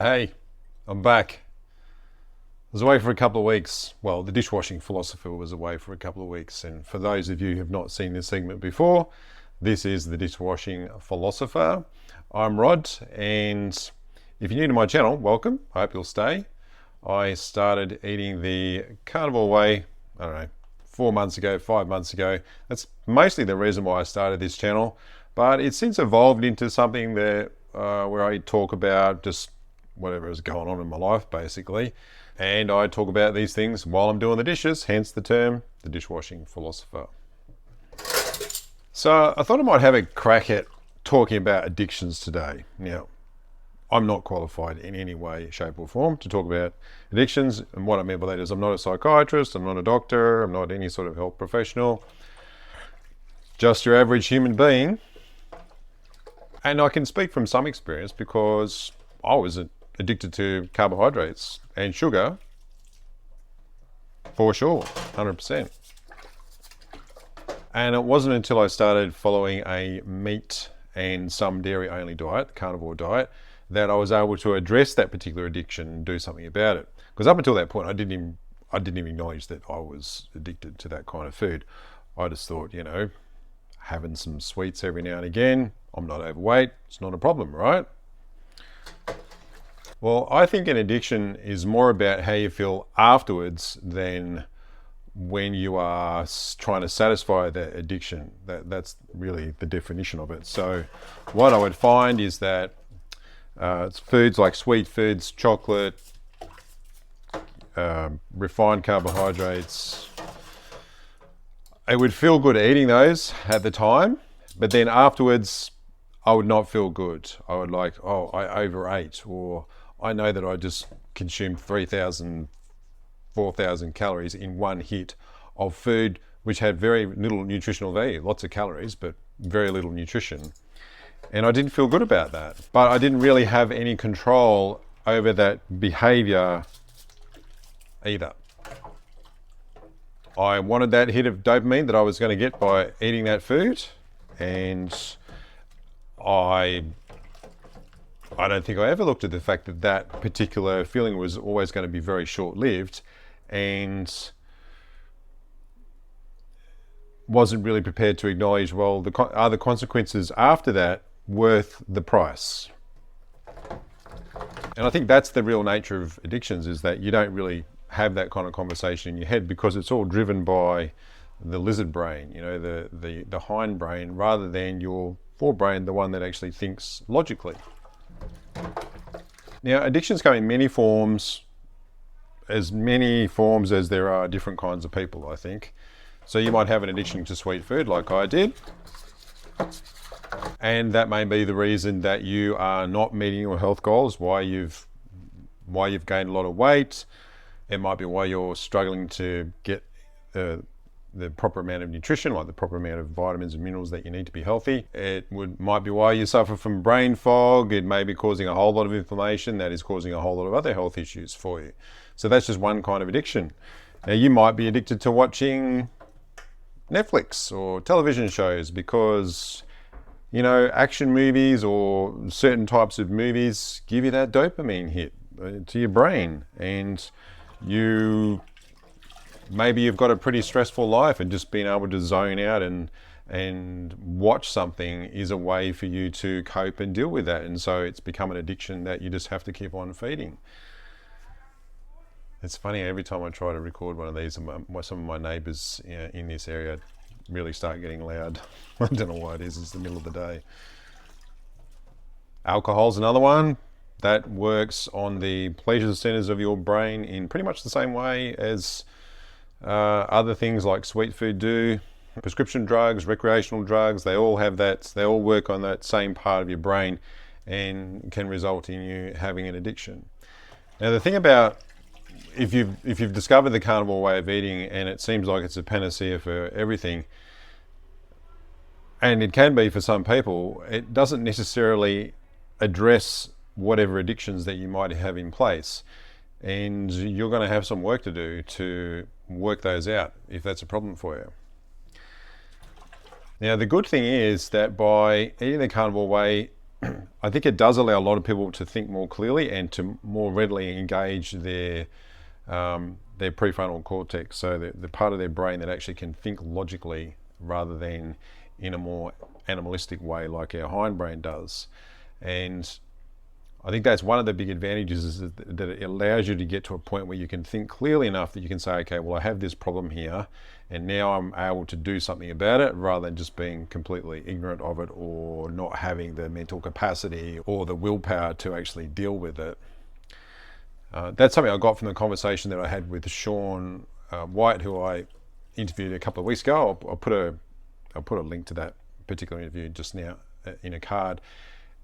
Hey, I'm back. I was away for a couple of weeks. Well, the Dishwashing Philosopher was away for a couple of weeks. And for those of you who have not seen this segment before, this is the Dishwashing Philosopher. I'm Rod, and if you're new to my channel, welcome. I hope you'll stay. I started eating the carnivore way, I don't know, 4 months ago, 5 months ago. That's mostly the reason why I started this channel. But it's since evolved into something that where I talk about just whatever is going on in my life, basically. And I talk about these things while I'm doing the dishes, hence the term, the Dishwashing Philosopher. So I thought I might have a crack at talking about addictions today. Now, I'm not qualified in any way, shape or form to talk about addictions. And what I mean by that is I'm not a psychiatrist, I'm not a doctor, I'm not any sort of health professional. Just your average human being. And I can speak from some experience because I was addicted to carbohydrates and sugar for sure, 100%. And it wasn't until I started following a meat and some dairy only diet, carnivore diet, that I was able to address that particular addiction and do something about it. Because up until that point, I didn't even acknowledge that I was addicted to that kind of food. I just thought, having some sweets every now and again, I'm not overweight, it's not a problem, right? Well, I think an addiction is more about how you feel afterwards than when you are trying to satisfy that addiction. That's really the definition of it. So what I would find is that it's foods like sweet foods, chocolate, refined carbohydrates. It would feel good eating those at the time, but then afterwards I would not feel good. I would I overate, or I know that I just consumed 3,000, 4,000 calories in one hit of food which had very little nutritional value, lots of calories, but very little nutrition. And I didn't feel good about that. But I didn't really have any control over that behavior either. I wanted that hit of dopamine that I was going to get by eating that food, and I don't think I ever looked at the fact that that particular feeling was always going to be very short-lived, and wasn't really prepared to acknowledge, well, are the consequences after that worth the price? And I think that's the real nature of addictions, is that you don't really have that kind of conversation in your head because it's all driven by the lizard brain, the hind brain, rather than your forebrain, the one that actually thinks logically. Now, addictions come in many forms as there are different kinds of people, I think. So you might have an addiction to sweet food like I did, and that may be the reason that you are not meeting your health goals, why you've gained a lot of weight. It might be why you're struggling to get the proper amount of nutrition, like the proper amount of vitamins and minerals that you need to be healthy. Might be why you suffer from brain fog. It may be causing a whole lot of inflammation that is causing a whole lot of other health issues for you. So that's just one kind of addiction. Now, you might be addicted to watching Netflix or television shows because, action movies or certain types of movies give you that dopamine hit to your brain, and maybe you've got a pretty stressful life, and just being able to zone out and watch something is a way for you to cope and deal with that. And so it's become an addiction that you just have to keep on feeding. It's funny, every time I try to record one of these, some of my neighbours in this area really start getting loud. I don't know why it is, it's the middle of the day. Alcohol's another one. That works on the pleasure centers of your brain in pretty much the same way as other things like sweet food do. Prescription drugs, recreational drugs, they all work on that same part of your brain and can result in you having an addiction. Now, the thing about if you've discovered the carnivore way of eating and it seems like it's a panacea for everything, and it can be for some people, it doesn't necessarily address whatever addictions that you might have in place, and you're going to have some work to do to work those out if that's a problem for you. Now, the good thing is that by eating the carnivore way, I think it does allow a lot of people to think more clearly and to more readily engage their prefrontal cortex, so the part of their brain that actually can think logically rather than in a more animalistic way like our hindbrain does. And I think that's one of the big advantages, is that it allows you to get to a point where you can think clearly enough that you can say, okay, well, I have this problem here, and now I'm able to do something about it, rather than just being completely ignorant of it or not having the mental capacity or the willpower to actually deal with it. That's something I got from the conversation that I had with Sean White, who I interviewed a couple of weeks ago. I'll put a link to that particular interview just now in a card.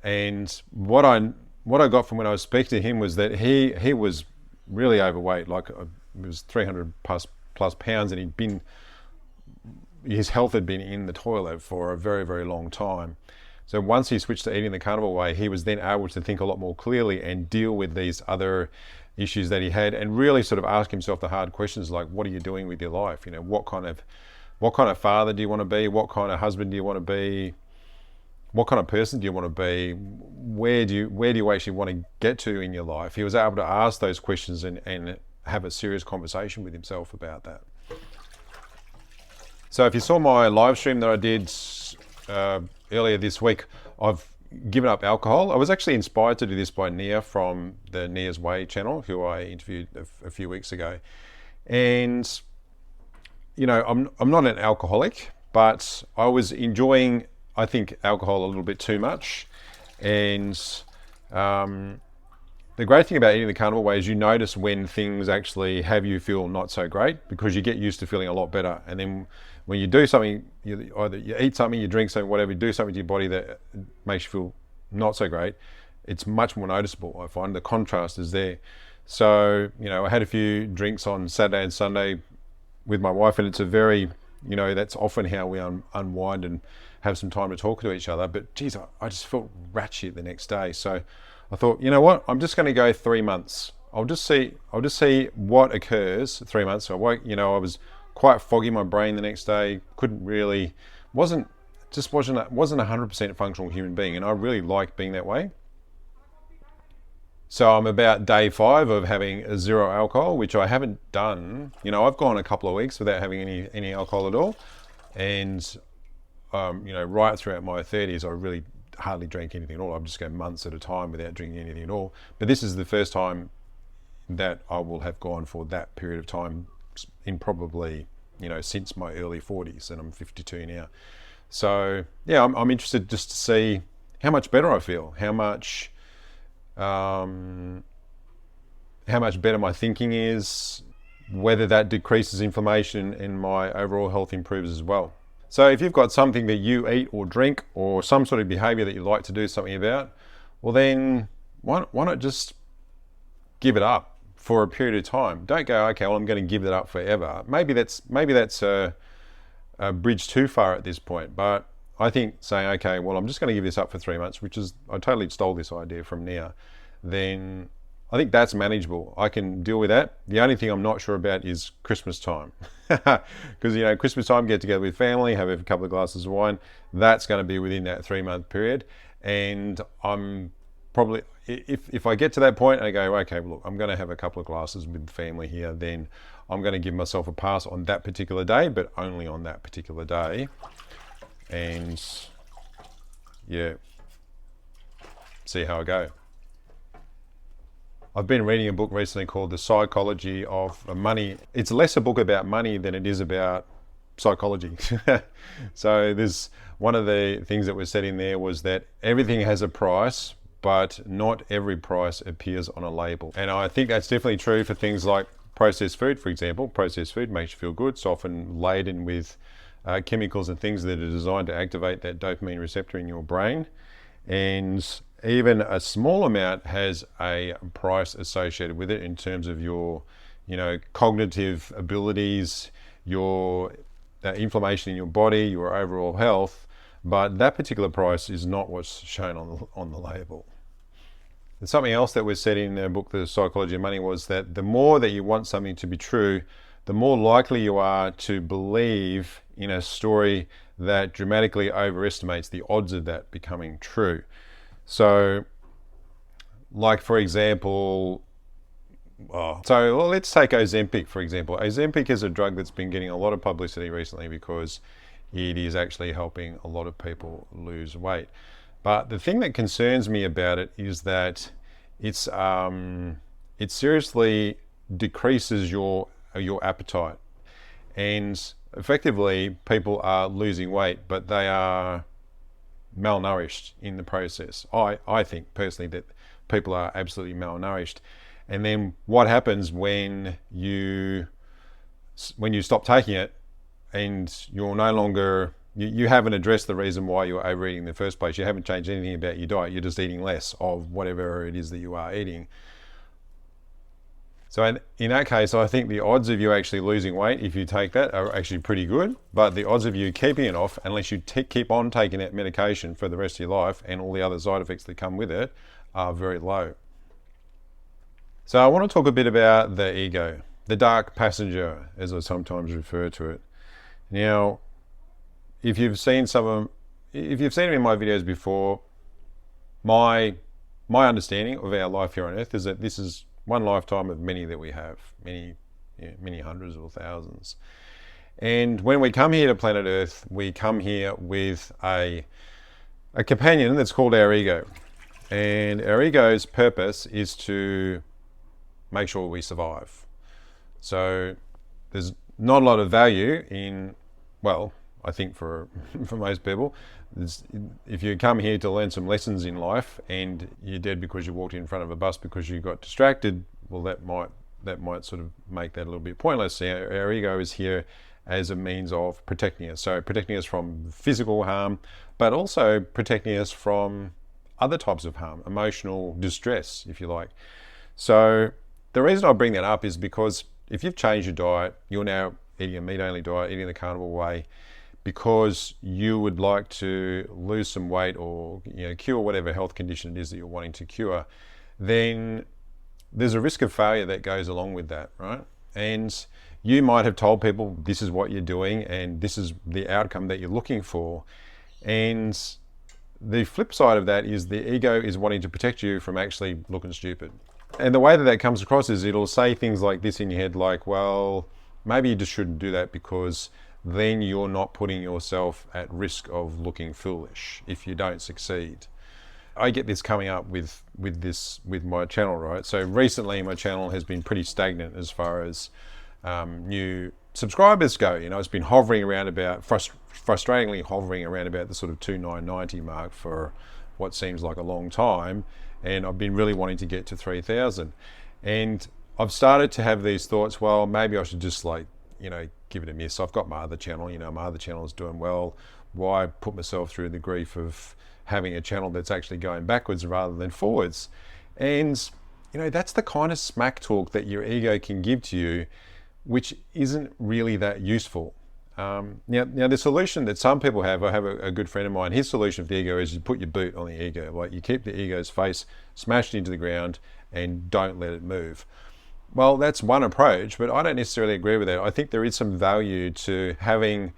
And what I got from when I was speaking to him was that he was really overweight, like it was 300 plus pounds, and his health had been in the toilet for a very, very long time. So once he switched to eating the carnivore way, he was then able to think a lot more clearly and deal with these other issues that he had, and really sort of ask himself the hard questions like, what are you doing with your life? You know, what kind of father do you want to be? What kind of husband do you want to be? What kind of person do you want to be? Where do you actually want to get to in your life? He was able to ask those questions and have a serious conversation with himself about that. So if you saw my live stream that I did earlier this week, I've given up alcohol. I was actually inspired to do this by Nia from the Nia's Way channel, who I interviewed a few weeks ago. And you know, I'm not an alcoholic, but I was enjoying, I think, alcohol a little bit too much. And the great thing about eating the carnivore way is you notice when things actually have you feel not so great, because you get used to feeling a lot better. And then when you do something, either you eat something, you drink something, whatever, you do something to your body that makes you feel not so great, it's much more noticeable. I find the contrast is there. So, you know, I had a few drinks on Saturday and Sunday with my wife, and it's a very, you know, that's often how we unwind and have some time to talk to each other. But geez, I just felt ratchet the next day. So I thought, you know what, I'm just going to go 3 months. I'll just see what occurs 3 months. So I was quite foggy in my brain the next day. Wasn't a 100% functional human being, and I really liked being that way. So I'm about day 5 of having a zero alcohol, which I haven't done. You know, I've gone a couple of weeks without having any alcohol at all, and you know, right throughout my 30s, I really hardly drank anything at all. I've just gone months at a time without drinking anything at all. But this is the first time that I will have gone for that period of time in probably, you know, since my early 40s, and I'm 52 now. So yeah, I'm interested just to see how much better I feel, how much better my thinking is, whether that decreases inflammation and my overall health improves as well. So if you've got something that you eat or drink, or some sort of behavior that you'd like to do something about, well then why not just give it up for a period of time? Don't go, okay, well, I'm going to give it up forever. Maybe that's a bridge too far at this point. But I think saying, okay, well, I'm just going to give this up for 3 months, which is, I totally stole this idea from Nia, then I think that's manageable. I can deal with that. The only thing I'm not sure about is Christmas time. Because, you know, Christmas time, get together with family, have a couple of glasses of wine. That's going to be within that 3 month period. And I'm probably, if I get to that point and I go, okay, well, look, I'm going to have a couple of glasses with the family here, then I'm going to give myself a pass on that particular day, but only on that particular day. And yeah, see how I go. I've been reading a book recently called The Psychology of Money. It's less a book about money than it is about psychology. So there's one of the things that was said in there was that everything has a price, but not every price appears on a label. And I think that's definitely true for things like processed food, for example. Processed food makes you feel good. It's often laden with chemicals and things that are designed to activate that dopamine receptor in your brain. And even a small amount has a price associated with it in terms of your, you know, cognitive abilities, your inflammation in your body, your overall health. But that particular price is not what's shown on the label. And something else that was said in the book, The Psychology of Money, was that the more that you want something to be true, the more likely you are to believe in a story that dramatically overestimates the odds of that becoming true. So, like for example, let's take Ozempic for example. Ozempic is a drug that's been getting a lot of publicity recently because it is actually helping a lot of people lose weight. But the thing that concerns me about it is that it seriously decreases your appetite, and effectively people are losing weight, but they are malnourished in the process. I think personally that people are absolutely malnourished. And then what happens when you stop taking it, and you're no longer, you haven't addressed the reason why you're overeating in the first place. You haven't changed anything about your diet. You're just eating less of whatever it is that you are eating. So in that case, I think the odds of you actually losing weight if you take that are actually pretty good, but the odds of you keeping it off, unless you keep on taking that medication for the rest of your life and all the other side effects that come with it, are very low. So I want to talk a bit about the ego, the dark passenger, as I sometimes refer to it. Now, if you've seen them in my videos before, my understanding of our life here on Earth is that this is one lifetime of many that we have, many hundreds or thousands. And when we come here to planet Earth, we come here with a companion that's called our ego. And our ego's purpose is to make sure we survive. So there's not a lot of value in, well, I think for most people, if you come here to learn some lessons in life and you're dead because you walked in front of a bus because you got distracted, well, that might sort of make that a little bit pointless. Our ego is here as a means of protecting us. So protecting us from physical harm, but also protecting us from other types of harm, emotional distress, if you like. So the reason I bring that up is because if you've changed your diet, you're now eating a meat-only diet, eating the carnivore way, because you would like to lose some weight or cure whatever health condition it is that you're wanting to cure, then there's a risk of failure that goes along with that, right? And you might have told people this is what you're doing and this is the outcome that you're looking for. And the flip side of that is the ego is wanting to protect you from actually looking stupid. And the way that comes across is it'll say things like this in your head, like, well, maybe you just shouldn't do that because then you're not putting yourself at risk of looking foolish if you don't succeed. I get this coming up with my channel, right? So recently my channel has been pretty stagnant as far as new subscribers go. It's been hovering around about, frustratingly hovering around about the sort of 2,990 mark for what seems like a long time. And I've been really wanting to get to 3,000. And I've started to have these thoughts, well, maybe I should just give it a miss. I've got my other channel, my other channel is doing well. Why put myself through the grief of having a channel that's actually going backwards rather than forwards? And, that's the kind of smack talk that your ego can give to you, which isn't really that useful. Now the solution that some people have, I have a good friend of mine, his solution for the ego is you put your boot on the ego. Like you keep the ego's face smashed into the ground and don't let it move. Well, that's one approach, but I don't necessarily agree with that. I think there is some value to having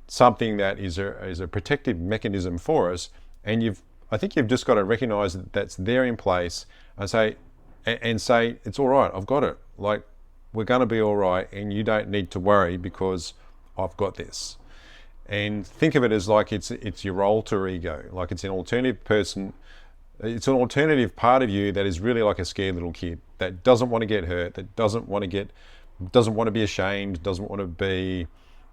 something that is a protective mechanism for us, and I think you've just got to recognize that that's there in place and say it's all right, I've got it. Like, we're going to be all right, and you don't need to worry because I've got this. And think of it as like it's your alter ego, like it's an alternative person. It's an alternative part of you that is really like a scared little kid that doesn't want to get hurt, that doesn't want to be ashamed, doesn't want to be,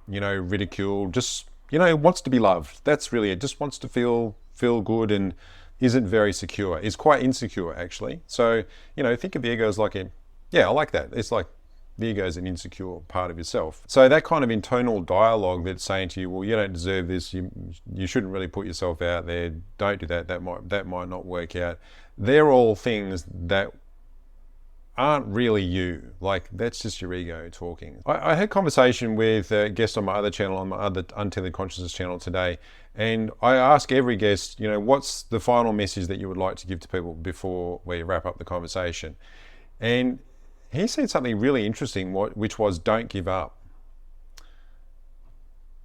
ridiculed, just, wants to be loved. That's really it. Just wants to feel good and isn't very secure. Is quite insecure actually. So, think of the ego as like I like that. It's like the ego is an insecure part of yourself. So that kind of internal dialogue that's saying to you, well, you don't deserve this, you shouldn't really put yourself out there, don't do that, that might not work out. They're all things that aren't really you. Like, that's just your ego talking. I had a conversation with a guest on my other channel, on my other Untitled Consciousness channel today, and I ask every guest, what's the final message that you would like to give to people before we wrap up the conversation? And he said something really interesting, which was, don't give up.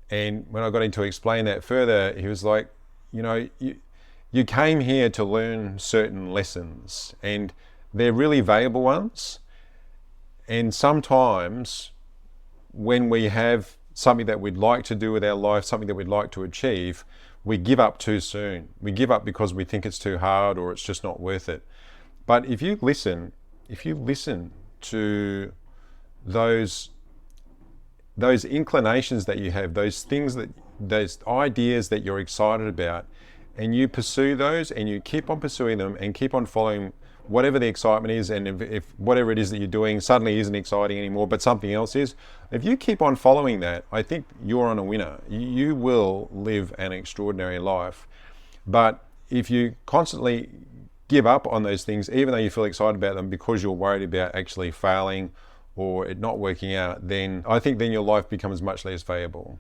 And when I got into explain that further, he was like, You came here to learn certain lessons, and they're really valuable ones. And sometimes when we have something that we'd like to do with our life, something that we'd like to achieve, we give up too soon. We give up because we think it's too hard or it's just not worth it. But if you listen to those inclinations that you have, those ideas that you're excited about, and you pursue those and you keep on pursuing them and keep on following whatever the excitement is, and if whatever it is that you're doing suddenly isn't exciting anymore but something else is, if you keep on following that, I think you're on a winner. You will live an extraordinary life. But if you constantly give up on those things, even though you feel excited about them, because you're worried about actually failing or it not working out, then I think then your life becomes much less valuable.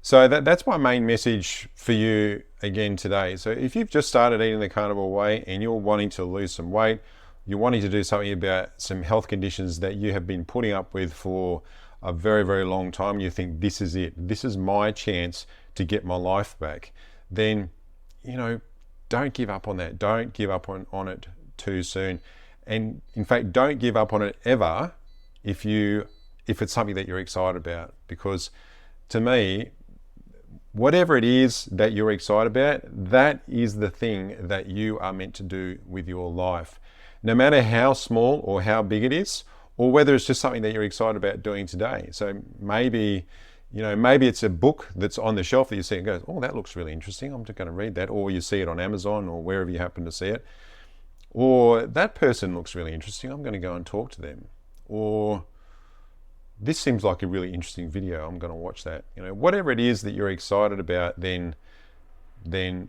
So that's my main message for you again today. So if you've just started eating the carnivore way and you're wanting to lose some weight, you're wanting to do something about some health conditions that you have been putting up with for a very, very long time, you think this is it, this is my chance to get my life back, then, don't give up on that. Don't give up on it too soon. And in fact, don't give up on it ever if it's something that you're excited about. Because to me, whatever it is that you're excited about, that is the thing that you are meant to do with your life. No matter how small or how big it is, or whether it's just something that you're excited about doing today. So maybe it's a book that's on the shelf that you see and goes, oh, that looks really interesting, I'm just going to read that. Or you see it on Amazon or wherever you happen to see it. Or that person looks really interesting, I'm going to go and talk to them. Or this seems like a really interesting video, I'm going to watch that. Whatever it is that you're excited about, then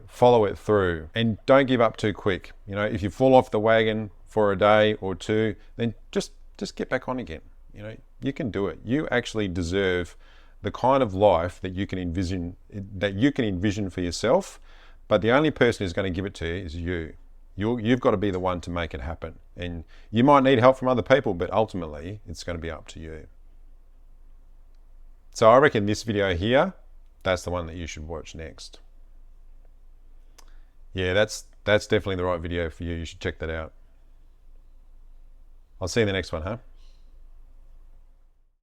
follow it through and don't give up too quick. If you fall off the wagon for a day or two, then just get back on again. You can do it. You actually deserve the kind of life that you can envision for yourself, but the only person who's going to give it to you is you. You've got to be the one to make it happen. And you might need help from other people, but ultimately it's going to be up to you. So I reckon this video here, that's the one that you should watch next. Yeah, that's definitely the right video for you. You should check that out. I'll see you in the next one, huh?